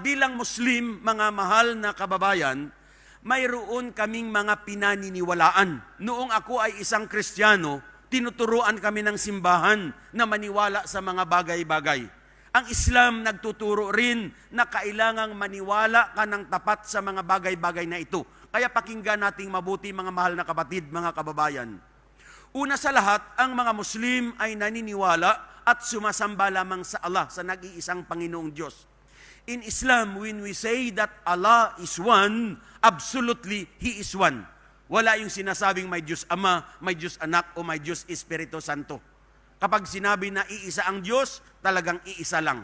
At bilang Muslim, mga mahal na kababayan, mayroon kaming mga pinaniniwalaan. Noong ako ay isang Kristiyano, tinuturuan kami ng simbahan na maniwala sa mga bagay-bagay. Ang Islam nagtuturo rin na kailangang maniwala ka ng tapat sa mga bagay-bagay na ito. Kaya pakinggan nating mabuti, mga mahal na kapatid, mga kababayan. Una sa lahat, ang mga Muslim ay naniniwala at sumasamba lamang sa Allah, sa nag-iisang Panginoong Diyos. In Islam, when we say that Allah is one, absolutely, He is one. Wala yung sinasabing may Diyos Ama, may Diyos Anak, o may Diyos Espiritu Santo. Kapag sinabi na iisa ang Diyos, talagang iisa lang.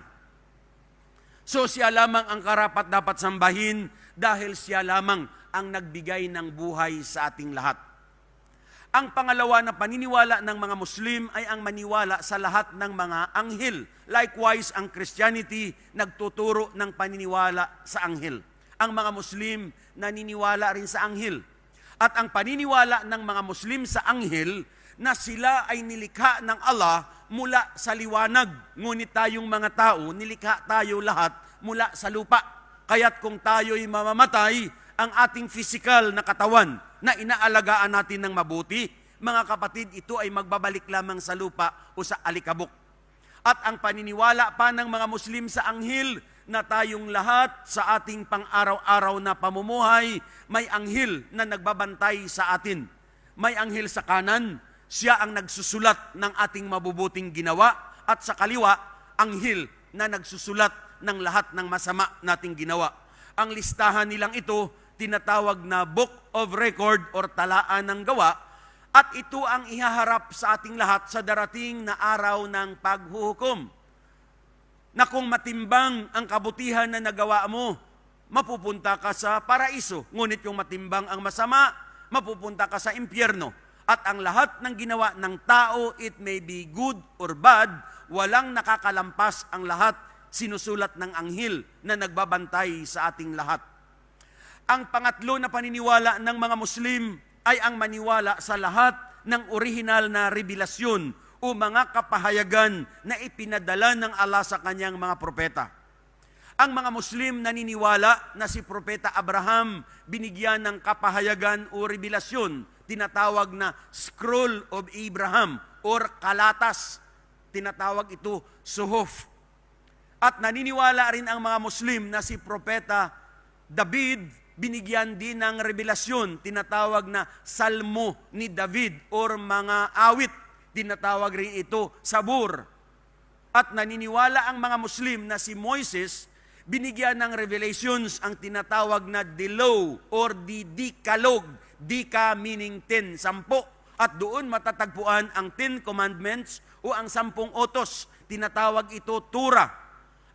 So siya lamang ang karapat dapat sambahin dahil siya lamang ang nagbigay ng buhay sa ating lahat. Ang pangalawa na paniniwala ng mga Muslim ay ang maniwala sa lahat ng mga anghel. Likewise, ang Christianity nagtuturo ng paniniwala sa anghel. Ang mga Muslim naniniwala rin sa anghel. At ang paniniwala ng mga Muslim sa anghel na sila ay nilikha ng Allah mula sa liwanag. Ngunit tayong mga tao, nilikha tayo lahat mula sa lupa. Kaya't kung tayo'y mamamatay, ang ating physical na katawan na inaalagaan natin ng mabuti, mga kapatid, ito ay magbabalik lamang sa lupa o sa alikabok. At ang paniniwala pa ng mga Muslim sa anghel na tayong lahat sa ating pang-araw-araw na pamumuhay, may anghel na nagbabantay sa atin. May anghel sa kanan, siya ang nagsusulat ng ating mabubuting ginawa, at sa kaliwa, anghel na nagsusulat ng lahat ng masama nating ginawa. Ang listahan nilang ito, tinatawag na Book of Record or talaan ng gawa, at ito ang ihaharap sa ating lahat sa darating na araw ng paghuhukom. Na kung matimbang ang kabutihan na nagawa mo, mapupunta ka sa paraiso. Ngunit kung matimbang ang masama, mapupunta ka sa impyerno. At ang lahat ng ginawa ng tao, it may be good or bad, walang nakakalampas ang lahat, sinusulat ng anghel na nagbabantay sa ating lahat. Ang pangatlo na paniniwala ng mga Muslim ay ang maniwala sa lahat ng orihinal na revelasyon o mga kapahayagan na ipinadala ng Allah sa kanyang mga propeta. Ang mga Muslim naniniwala na si Propeta Abraham binigyan ng kapahayagan o revelasyon, tinatawag na Scroll of Abraham or Kalatas, tinatawag ito Suhuf. At naniniwala rin ang mga Muslim na si Propeta David binigyan din ng revelasyon, tinatawag na Salmo ni David or mga awit, tinatawag rin ito Sabur. At naniniwala ang mga Muslim na si Moises binigyan ng revelations ang tinatawag na the law or the Decalogue, Dika meaning 10, 10, at doon matatagpuan ang 10 commandments o ang 10 utos, tinatawag ito Torah.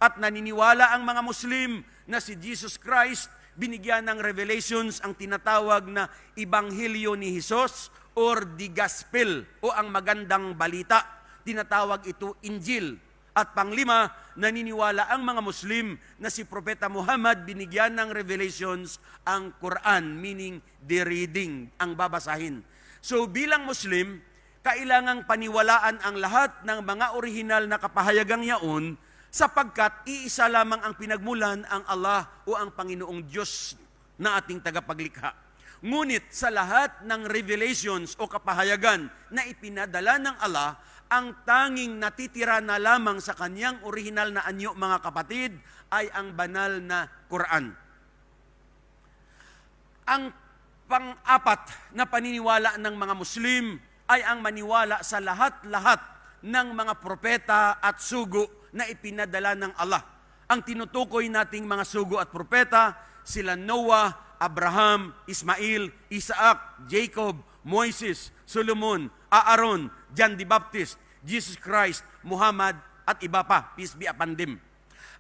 At naniniwala ang mga Muslim na si Jesus Christ binigyan ng revelations ang tinatawag na Ebanghelyo ni Jesus or the Gospel o ang magandang balita, tinatawag ito Injil. At panglima, naniniwala ang mga Muslim na si Propeta Muhammad binigyan ng revelations ang Quran, meaning the reading, ang babasahin. So bilang Muslim, kailangang paniwalaan ang lahat ng mga orihinal na kapahayagang yaon, sapagkat iisa lamang ang pinagmulan, ang Allah o ang Panginoong Diyos na ating tagapaglikha. Ngunit sa lahat ng revelations o kapahayagan na ipinadala ng Allah, ang tanging natitira na lamang sa kanyang orihinal na anyo, mga kapatid, ay ang banal na Quran. Ang pang-apat na paniniwala ng mga Muslim ay ang maniwala sa lahat-lahat ng mga propeta at sugo na ipinadala ng Allah. Ang tinutukoy nating mga sugo at propeta, sila Noah, Abraham, Ismail, Isaac, Jacob, Moises, Solomon, Aaron, John the Baptist, Jesus Christ, Muhammad, at iba pa, peace be upon them.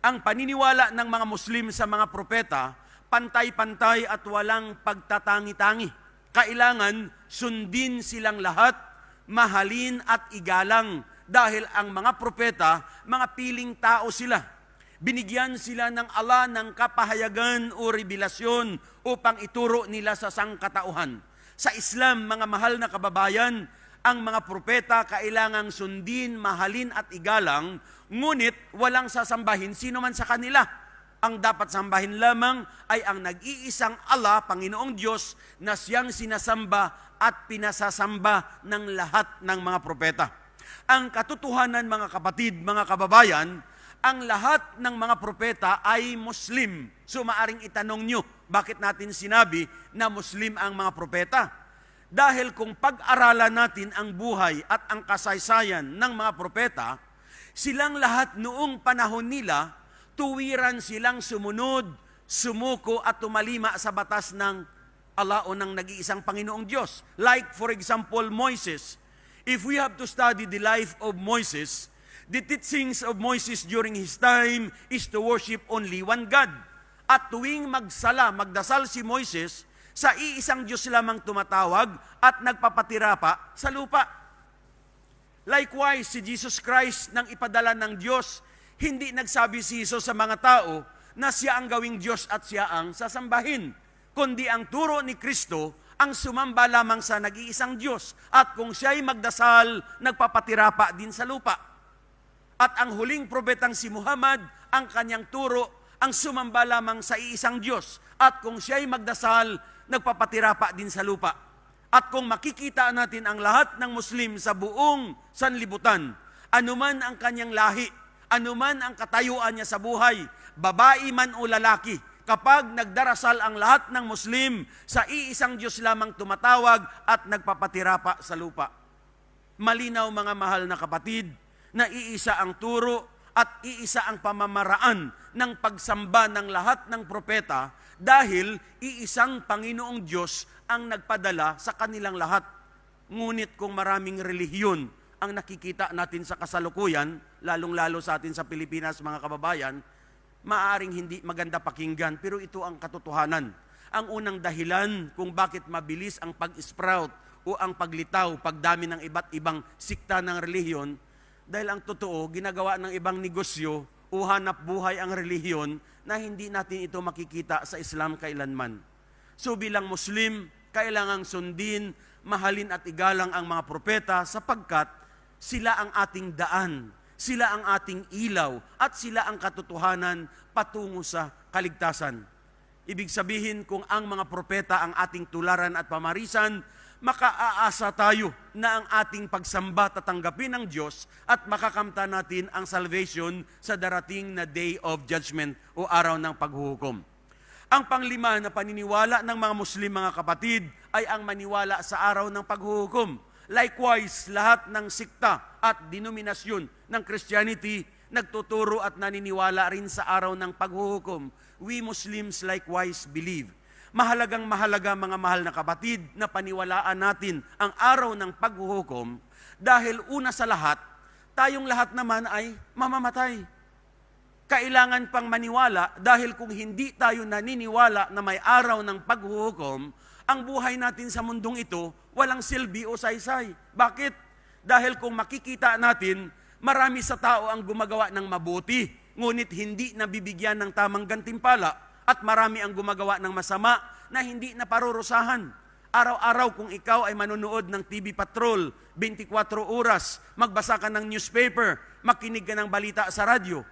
Ang paniniwala ng mga Muslim sa mga propeta, pantay-pantay at walang pagtatangi-tangi. Kailangan sundin silang lahat, mahalin at igalang, dahil ang mga propeta, mga piling tao sila. Binigyan sila ng Allah ng kapahayagan o revelasyon upang ituro nila sa sangkatauhan. Sa Islam, mga mahal na kababayan, ang mga propeta kailangang sundin, mahalin at igalang, ngunit walang sasambahin sino man sa kanila. Ang dapat sambahin lamang ay ang nag-iisang Allah, Panginoong Diyos, na siyang sinasamba at pinasasamba ng lahat ng mga propeta. Ang katotohanan, mga kapatid, mga kababayan, ang lahat ng mga propeta ay Muslim. So maaring itanong nyo, bakit natin sinabi na Muslim ang mga propeta? Dahil kung pag-aralan natin ang buhay at ang kasaysayan ng mga propeta, silang lahat noong panahon nila, tuwiran silang sumunod, sumuko at tumalima sa batas ng Allah o ng nag-iisang Panginoong Diyos. Like for example, Moses. If we have to study the life of Moses, the teachings of Moses during his time is to worship only one God. At tuwing magdasal si Moises, sa iisang Diyos lamang tumatawag at nagpapatira pa sa lupa. Likewise, si Jesus Christ nang ipadala ng Diyos, hindi nagsabi si Jesus sa mga tao na siya ang gawing Diyos at siya ang sasambahin, kundi ang turo ni Kristo ang sumamba lamang sa nag-iisang Diyos, at kung siya'y magdasal, nagpapatira pa din sa lupa. At ang huling propetang si Muhammad, ang kanyang turo, ang sumamba lamang sa iisang Diyos, at kung siya'y magdasal, nagpapatira pa din sa lupa. At kung makikita natin ang lahat ng Muslim sa buong sanlibutan, anuman ang kanyang lahi, anuman ang katayuan niya sa buhay, babae man o lalaki, kapag nagdarasal ang lahat ng Muslim, sa iisang Diyos lamang tumatawag at nagpapatira pa sa lupa. Malinaw, mga mahal na kapatid, na iisa ang turo at iisa ang pamamaraan ng pagsamba ng lahat ng propeta, dahil iisang Panginoong Diyos ang nagpadala sa kanilang lahat. Ngunit kung maraming relihiyon ang nakikita natin sa kasalukuyan, lalong-lalo sa atin sa Pilipinas, mga kababayan, maaaring hindi maganda pakinggan, pero ito ang katotohanan. Ang unang dahilan kung bakit mabilis ang pag-sprout o ang paglitaw, pagdami ng iba't ibang sikta ng relihiyon, dahil ang totoo, ginagawa ng ibang negosyo o hanap buhay ang relihiyon na hindi natin ito makikita sa Islam kailanman. So bilang Muslim, kailangang sundin, mahalin at igalang ang mga propeta sapagkat sila ang ating daan, sila ang ating ilaw, at sila ang katotohanan patungo sa kaligtasan. Ibig sabihin, kung ang mga propeta ang ating tularan at pamarisan, makaaasa tayo na ang ating pagsamba tatanggapin ng Diyos at makakamta natin ang salvation sa darating na day of judgment o araw ng paghuhukom. Ang panglima na paniniwala ng mga Muslim, mga kapatid, ay ang maniwala sa araw ng paghuhukom. Likewise, lahat ng sikta at denominasyon ng Christianity nagtuturo at naniniwala rin sa araw ng paghuhukom. We Muslims likewise believe. Mahalagang mahalaga, mga mahal na kapatid, na paniwalaan natin ang araw ng paghuhukom dahil una sa lahat, tayong lahat naman ay mamamatay. Kailangan pang maniwala dahil kung hindi tayo naniniwala na may araw ng paghuhukom, ang buhay natin sa mundong ito walang silbi o saysay. Bakit? Dahil kung makikita natin, marami sa tao ang gumagawa ng mabuti, ngunit hindi nabibigyan ng tamang gantimpala. At marami ang gumagawa ng masama na hindi naparurusahan. Araw-araw kung ikaw ay manonood ng TV Patrol, 24 oras, magbasa ka ng newspaper, makinig ka ng balita sa radyo.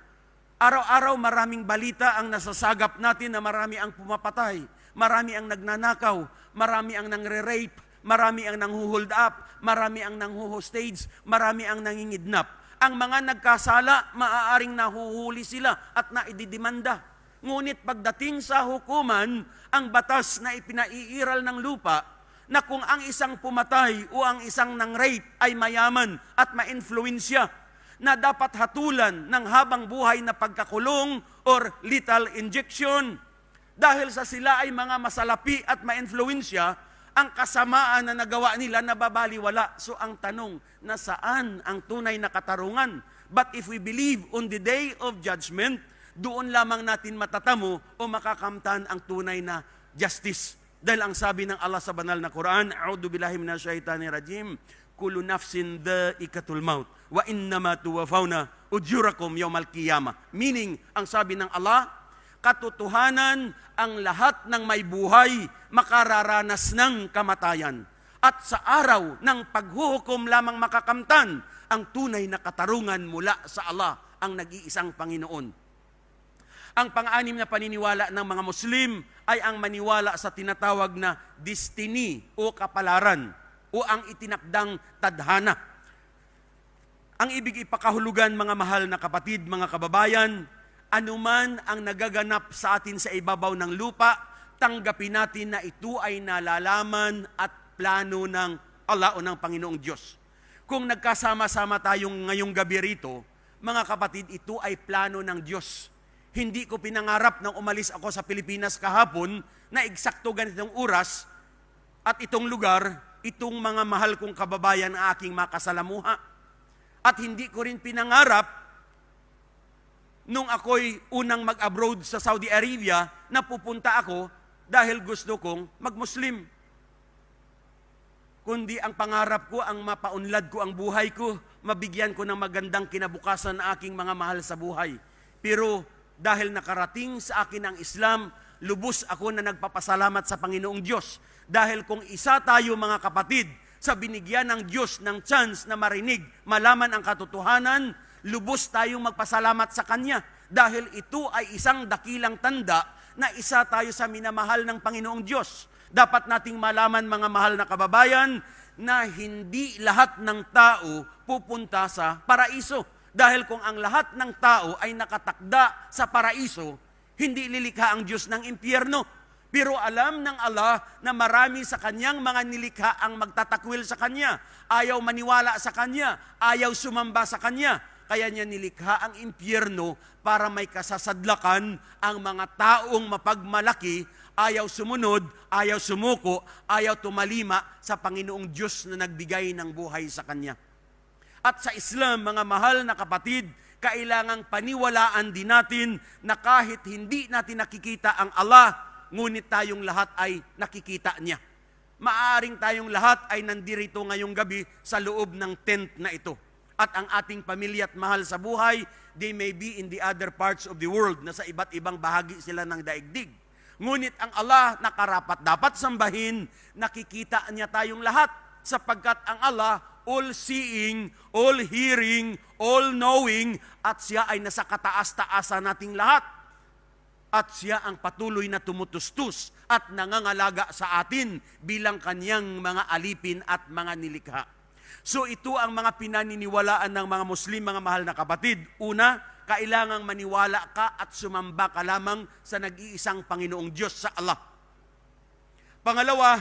Araw-araw maraming balita ang nasasagap natin na marami ang pumapatay, marami ang nagnanakaw, marami ang nangre-rape, marami ang nanghuhold up, marami ang nanghuhostage, marami ang nangingidnap. Ang mga nagkasala, maaaring nahuhuli sila at naididimanda. Ngunit pagdating sa hukuman, ang batas na ipinaiiral ng lupa, na kung ang isang pumatay o ang isang nang-rape ay mayaman at ma-influensya, na dapat hatulan ng habang buhay na pagkakulong or lethal injection. Dahil sa sila ay mga masalapi at ma-influensya, ang kasamaan na nagawa nila nababaliwala. So ang tanong, nasaan ang tunay na katarungan? But if we believe on the day of judgment, doon lamang natin matatamo o makakamtan ang tunay na justice. Dahil ang sabi ng Allah sa banal na Quran, A'udhu billahi minasyaitanir rajim, kullu nafsin dha'iqatul maut, wa innama tuwaffawna ujurakum yawmal qiyamah. Meaning, ang sabi ng Allah, katotohanan, ang lahat ng may buhay makararanas ng kamatayan. At sa araw ng paghuhukom lamang makakamtan ang tunay na katarungan mula sa Allah, ang nag-iisang Panginoon. Ang pang-anim na paniniwala ng mga Muslim ay ang maniwala sa tinatawag na destiny o kapalaran o ang itinakdang tadhana. Ang ibig ipakahulugan, mga mahal na kapatid, mga kababayan, anuman ang nagaganap sa atin sa ibabaw ng lupa, tanggapin natin na ito ay nalalaman at plano ng Allah o ng Panginoong Diyos. Kung nagkasama-sama tayong ngayong gabi rito, mga kapatid, ito ay plano ng Diyos. Hindi ko pinangarap nang umalis ako sa Pilipinas kahapon na eksakto ganitong oras at itong lugar, itong mga mahal kong kababayan ang aking makasalamuha. At hindi ko rin pinangarap nung ako'y unang mag-abroad sa Saudi Arabia na pupunta ako dahil gusto kong mag-Muslim. Kundi ang pangarap ko, ang mapaunlad ko ang buhay ko, mabigyan ko ng magandang kinabukasan na aking mga mahal sa buhay. Pero dahil nakarating sa akin ang Islam, lubos ako na nagpapasalamat sa Panginoong Diyos. Dahil kung isa tayo, mga kapatid, sa binigyan ng Diyos ng chance na marinig, malaman ang katotohanan, lubos tayong magpasalamat sa Kanya. Dahil ito ay isang dakilang tanda na isa tayo sa minamahal ng Panginoong Diyos. Dapat nating malaman, mga mahal na kababayan, na hindi lahat ng tao pupunta sa paraiso. Dahil kung ang lahat ng tao ay nakatakda sa paraiso, hindi lilikha ang Diyos ng impyerno. Pero alam ng Allah na marami sa Kanyang mga nilikha ang magtatakwil sa Kanya. Ayaw maniwala sa Kanya, ayaw sumamba sa Kanya. Kaya niya nilikha ang impyerno para may kasasadlakan ang mga taong mapagmalaki, ayaw sumunod, ayaw sumuko, ayaw tumalima sa Panginoong Diyos na nagbigay ng buhay sa Kanya. At sa Islam, mga mahal na kapatid, kailangang paniwalaan din natin na kahit hindi natin nakikita ang Allah, ngunit tayong lahat ay nakikita niya. Maaring tayong lahat ay nandirito ngayong gabi sa loob ng tent na ito. At ang ating pamilya at mahal sa buhay, they may be in the other parts of the world, na sa iba't ibang bahagi sila ng daigdig. Ngunit ang Allah na karapat dapat sambahin, nakikita niya tayong lahat, sapagkat ang Allah all-seeing, all-hearing, all-knowing, at siya ay nasa kataas-taasan nating lahat. At siya ang patuloy na tumutustus at nangangalaga sa atin bilang Kanyang mga alipin at mga nilikha. So ito ang mga pinaniniwalaan ng mga Muslim, mga mahal na kapatid. Una, kailangang maniwala ka at sumamba ka lamang sa nag-iisang Panginoong Diyos, sa Allah. Pangalawa,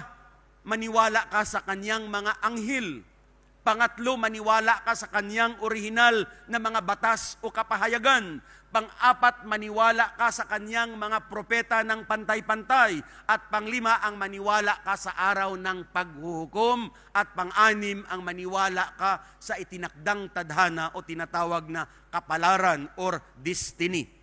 maniwala ka sa Kanyang mga anghel. Pangatlo, maniwala ka sa Kanyang orihinal na mga batas o kapahayagan. Pang-apat, maniwala ka sa Kanyang mga propeta ng pantay-pantay. At panglima, ang maniwala ka sa araw ng paghuhukom. At pang-anim, ang maniwala ka sa itinakdang tadhana o tinatawag na kapalaran or destiny.